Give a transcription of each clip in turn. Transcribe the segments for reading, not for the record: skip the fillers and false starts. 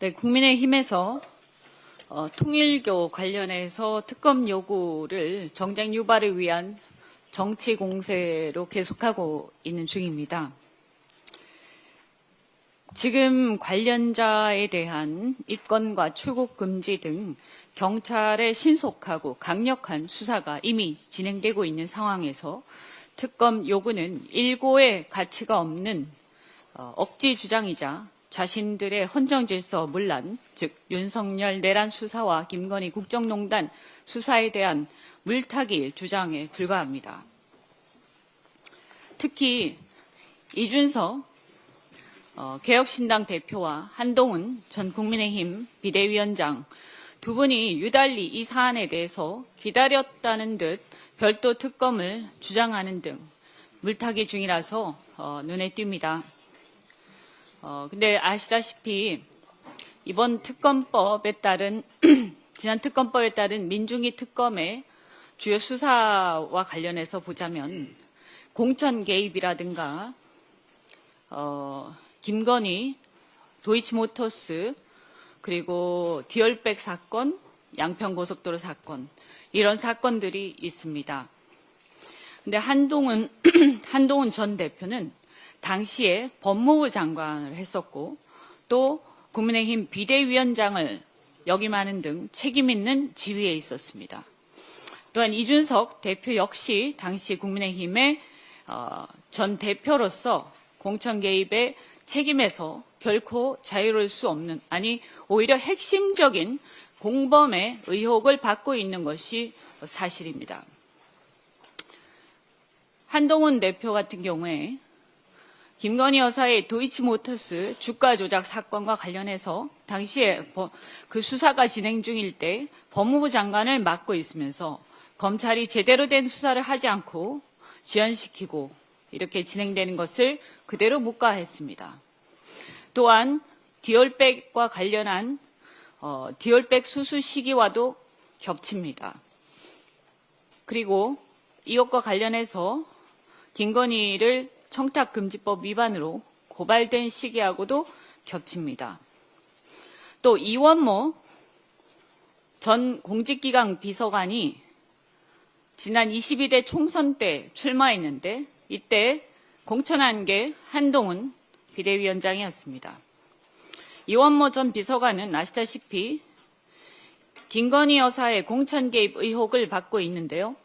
네, 국민의힘에서 통일교 관련해서 특검 요구를 정쟁 유발을 위한 정치 공세로 계속하고 있는 중입니다. 지금 관련자에 대한 입건과 출국 금지 등 경찰의 신속하고 강력한 수사가 이미 진행되고 있는 상황에서 특검 요구는 일고의 가치가 없는 억지 주장이자 자신들의 헌정질서 문란, 즉 윤석열 내란 수사와 김건희 국정농단 수사에 대한 물타기 주장에 불과합니다. 특히 이준석 개혁신당 대표와 한동훈 전 국민의힘 비대위원장 두 분이 유달리 이 사안에 대해서 기다렸다는 듯 별도 특검을 주장하는 등 물타기 중이라서 눈에 띕니다. 근데 아시다시피 이번 특검법에 따른 지난 특검법에 따른 민중위 특검의 주요 수사와 관련해서 보자면 공천 개입이라든가 김건희, 도이치모터스 그리고 디올백 사건, 양평고속도로 사건 이런 사건들이 있습니다. 근데 한동훈 전 대표는 당시에 법무부 장관을 했었고 또 국민의힘 비대위원장을 역임하는 등 책임 있는 지위에 있었습니다. 또한 이준석 대표 역시 당시 국민의힘의 전 대표로서 공천 개입의 책임에서 결코 자유로울 수 없는, 아니 오히려 핵심적인 공범의 의혹을 받고 있는 것이 사실입니다. 한동훈 대표 같은 경우에 김건희 여사의 도이치모터스 주가 조작 사건과 관련해서 당시에 그 수사가 진행 중일 때 법무부 장관을 맡고 있으면서 검찰이 제대로 된 수사를 하지 않고 지연시키고 이렇게 진행되는 것을 그대로 묵과했습니다. 또한 디올백과 관련한 디올백 수수 시기와도 겹칩니다. 그리고 이것과 관련해서 김건희를 청탁금지법 위반으로 고발된 시기하고도 겹칩니다. 또 이원모 전 공직기강 비서관이 지난 22대 총선 때 출마했는데 이때 공천한 게 한동훈 비대위원장이었습니다. 이원모 전 비서관은 아시다시피 김건희 여사의 공천 개입 의혹을 받고 있는데요.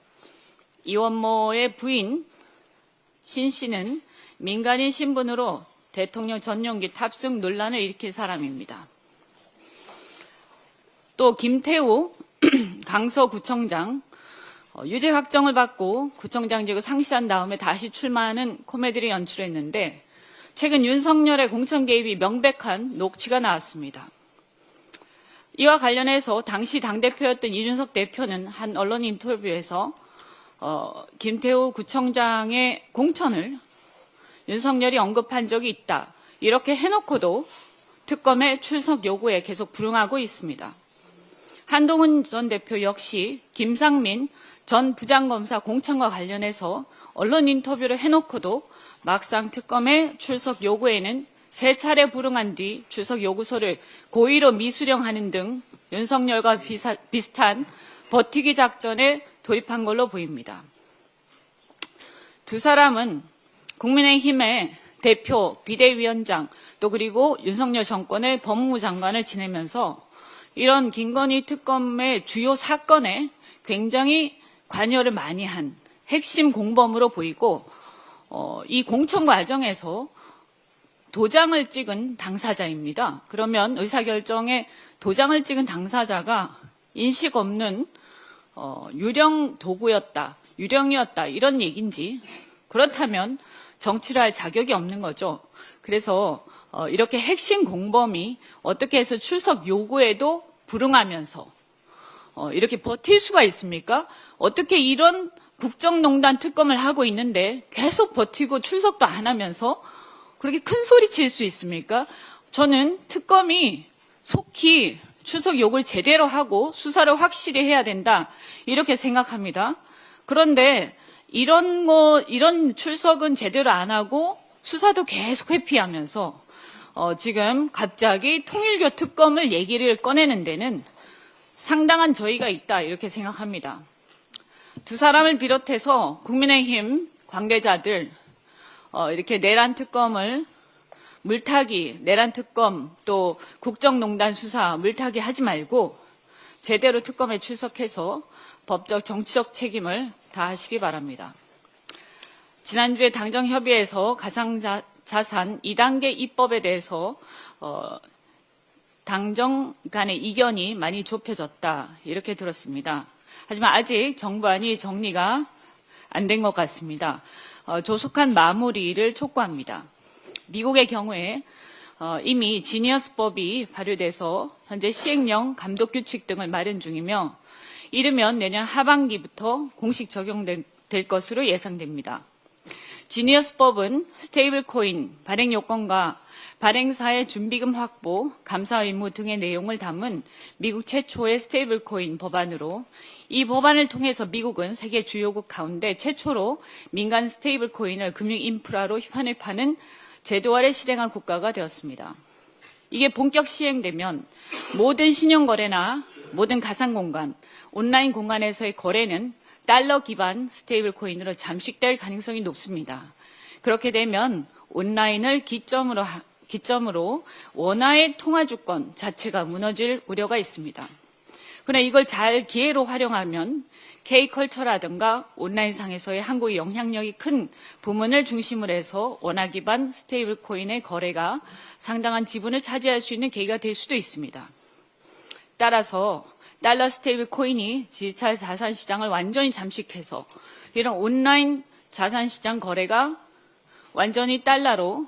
이원모의 부인 신 씨는 민간인 신분으로 대통령 전용기 탑승 논란을 일으킨 사람입니다. 또 김태우 강서구청장 유죄 확정을 받고 구청장직을 상실한 다음에 다시 출마하는 코미디를 연출했는데 최근 윤석열의 공천 개입이 명백한 녹취가 나왔습니다. 이와 관련해서 당시 당대표였던 이준석 대표는 한 언론 인터뷰에서 김태우 구청장의 공천을 윤석열이 언급한 적이 있다. 이렇게 해놓고도 특검의 출석 요구에 계속 불응하고 있습니다. 한동훈 전 대표 역시 김상민 전 부장검사 공천과 관련해서 언론 인터뷰를 해놓고도 막상 특검의 출석 요구에는 3차례 불응한 뒤 출석 요구서를 고의로 미수령하는 등 윤석열과 비슷한 버티기 작전에 돌입한 걸로 보입니다. 두 사람은 국민의힘의 대표, 비대위원장, 또 그리고 윤석열 정권의 법무부 장관을 지내면서 이런 김건희 특검의 주요 사건에 굉장히 관여를 많이 한 핵심 공범으로 보이고 이 공천 과정에서 도장을 찍은 당사자입니다. 그러면 의사결정에 도장을 찍은 당사자가 인식 없는 유령 도구였다, 유령이었다 이런 얘기인지 그렇다면 정치를 할 자격이 없는 거죠. 그래서 이렇게 핵심 공범이 어떻게 해서 출석 요구에도 불응하면서 이렇게 버틸 수가 있습니까? 어떻게 이런 국정농단 특검을 하고 있는데 계속 버티고 출석도 안 하면서 그렇게 큰 소리 칠 수 있습니까? 저는 특검이 속히 출석 요구를 제대로 하고 수사를 확실히 해야 된다 이렇게 생각합니다. 그런데 이런 출석은 제대로 안 하고 수사도 계속 회피하면서 지금 갑자기 통일교 특검을 얘기를 꺼내는 데는 상당한 저의가 있다 이렇게 생각합니다. 두 사람을 비롯해서 국민의힘 관계자들 이렇게 내란 특검을 물타기, 내란 특검 또 국정농단 수사 물타기 하지 말고 제대로 특검에 출석해서 법적 정치적 책임을 다하시기 바랍니다. 지난주에 당정협의회에서 가상자산 2단계 입법에 대해서 당정 간의 이견이 많이 좁혀졌다 이렇게 들었습니다. 하지만 아직 정부안이 정리가 안 된 것 같습니다. 조속한 마무리를 촉구합니다. 미국의 경우에 이미 지니어스법이 발효돼서 현재 시행령 감독규칙 등을 마련 중이며 이르면 내년 하반기부터 공식 적용될 것으로 예상됩니다. 지니어스법은 스테이블 코인 발행 요건과 발행사의 준비금 확보, 감사 의무 등의 내용을 담은 미국 최초의 스테이블 코인 법안으로 이 법안을 통해서 미국은 세계 주요국 가운데 최초로 민간 스테이블 코인을 금융 인프라로 편입하는 제도화를 실행한 국가가 되었습니다. 이게 본격 시행되면 모든 신용거래나 모든 가상공간, 온라인 공간에서의 거래는 달러 기반 스테이블 코인으로 잠식될 가능성이 높습니다. 그렇게 되면 온라인을 기점으로 원화의 통화 주권 자체가 무너질 우려가 있습니다. 그러나 이걸 잘 기회로 활용하면 K컬처라든가 온라인상에서의 한국의 영향력이 큰 부문을 중심으로 해서 원화 기반 스테이블 코인의 거래가 상당한 지분을 차지할 수 있는 계기가 될 수도 있습니다. 따라서 달러 스테이블 코인이 디지털 자산 시장을 완전히 잠식해서 이런 온라인 자산 시장 거래가 완전히 달러로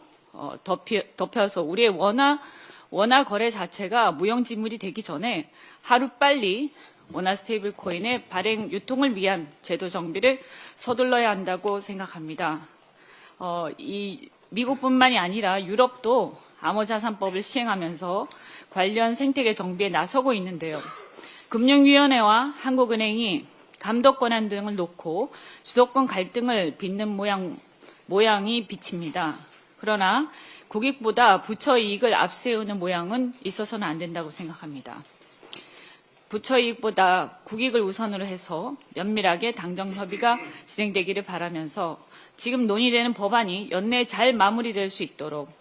덮여서 우리의 원화 거래 자체가 무용지물이 되기 전에 하루빨리 원화 스테이블 코인의 발행 유통을 위한 제도 정비를 서둘러야 한다고 생각합니다. 이 미국뿐만이 아니라 유럽도 암호자산법을 시행하면서 관련 생태계 정비에 나서고 있는데요. 금융위원회와 한국은행이 감독 권한 등을 놓고 주도권 갈등을 빚는 모양이 비칩니다. 그러나 국익보다 부처 이익을 앞세우는 모양은 있어서는 안 된다고 생각합니다. 부처 이익보다 국익을 우선으로 해서 면밀하게 당정 협의가 진행되기를 바라면서 지금 논의되는 법안이 연내에 잘 마무리될 수 있도록